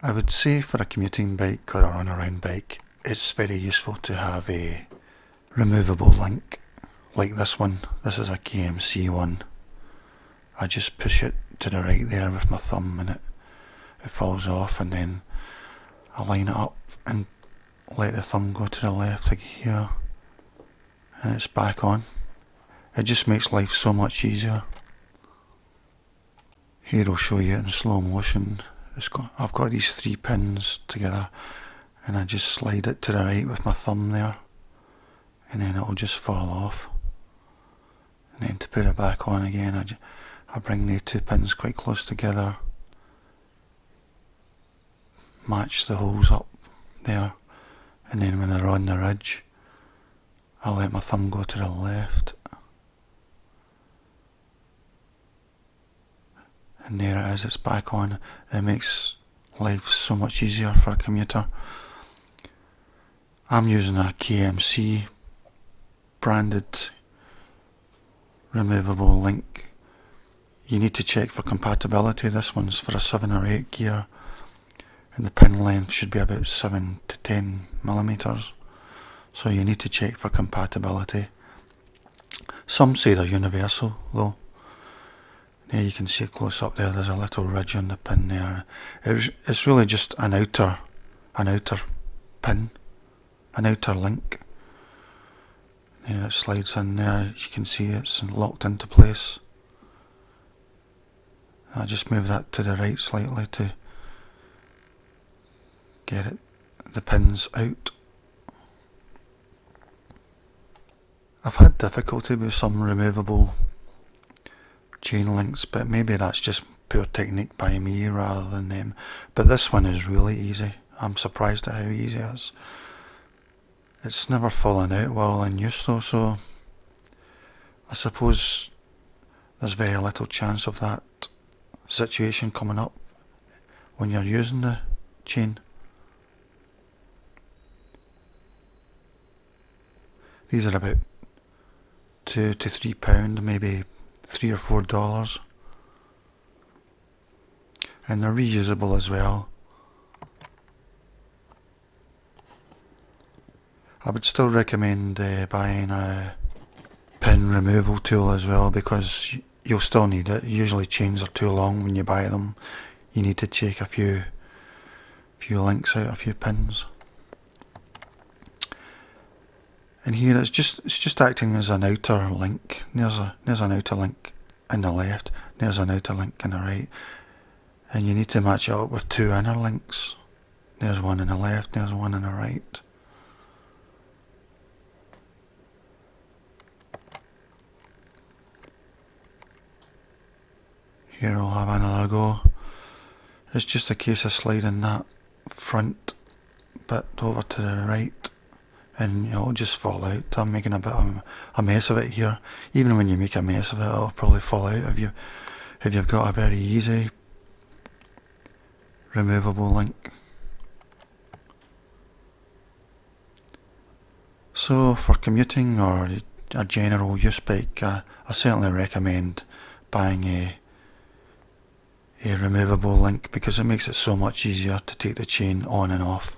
I would say for a commuting bike or a run-around bike, it's very useful to have a removable link like this one. This is a KMC one. I just push it to the right there with my thumb and it falls off, and then I line it up and let the thumb go to the left like here, and it's back on. It just makes life so much easier. Here I'll show you it in slow motion. I've got these 3 pins together, and I just slide it to the right with my thumb there, and then it'll just fall off. And then to put it back on again, I bring the 2 pins quite close together, match the holes up there, and then when they're on the ridge, I'll let my thumb go to the left, and there it is, it's back on. It makes life so much easier for a commuter. I'm using a KMC branded removable link. You need to check for compatibility. This one's for a 7 or 8 gear, and the pin length should be about 7 to 10 millimeters. So you need to check for compatibility. Some say they're universal though. There you can see it close up there, there's a little ridge on the pin there. It's really just an outer pin, an outer link. There it slides in there, you can see it's locked into place. I just move that to the right slightly to get the pins out. I've had difficulty with some removable chain links, but maybe that's just poor technique by me rather than them. But this one is really easy. I'm surprised at how easy it is. It's never fallen out while in use though, so I suppose there's very little chance of that situation coming up when you're using the chain. These are about £2 to £3, maybe $3 or $4, and they're reusable as well. I would still recommend buying a pin removal tool as well, because you'll still need it. Usually chains are too long when you buy them. You need to take a few links out, a few pins. And here it's just acting as an outer link. There's an outer link in the left, there's an outer link in the right, and you need to match it up with 2 inner links. There's one in the left, there's one in the right. Here I'll have another go. It's just a case of sliding that front bit over to the right, and it'll just fall out. I'm making a bit of a mess of it here. Even when you make a mess of it, it'll probably fall out if you've got a very easy removable link. So for commuting or a general use bike, I certainly recommend buying a removable link, because it makes it so much easier to take the chain on and off.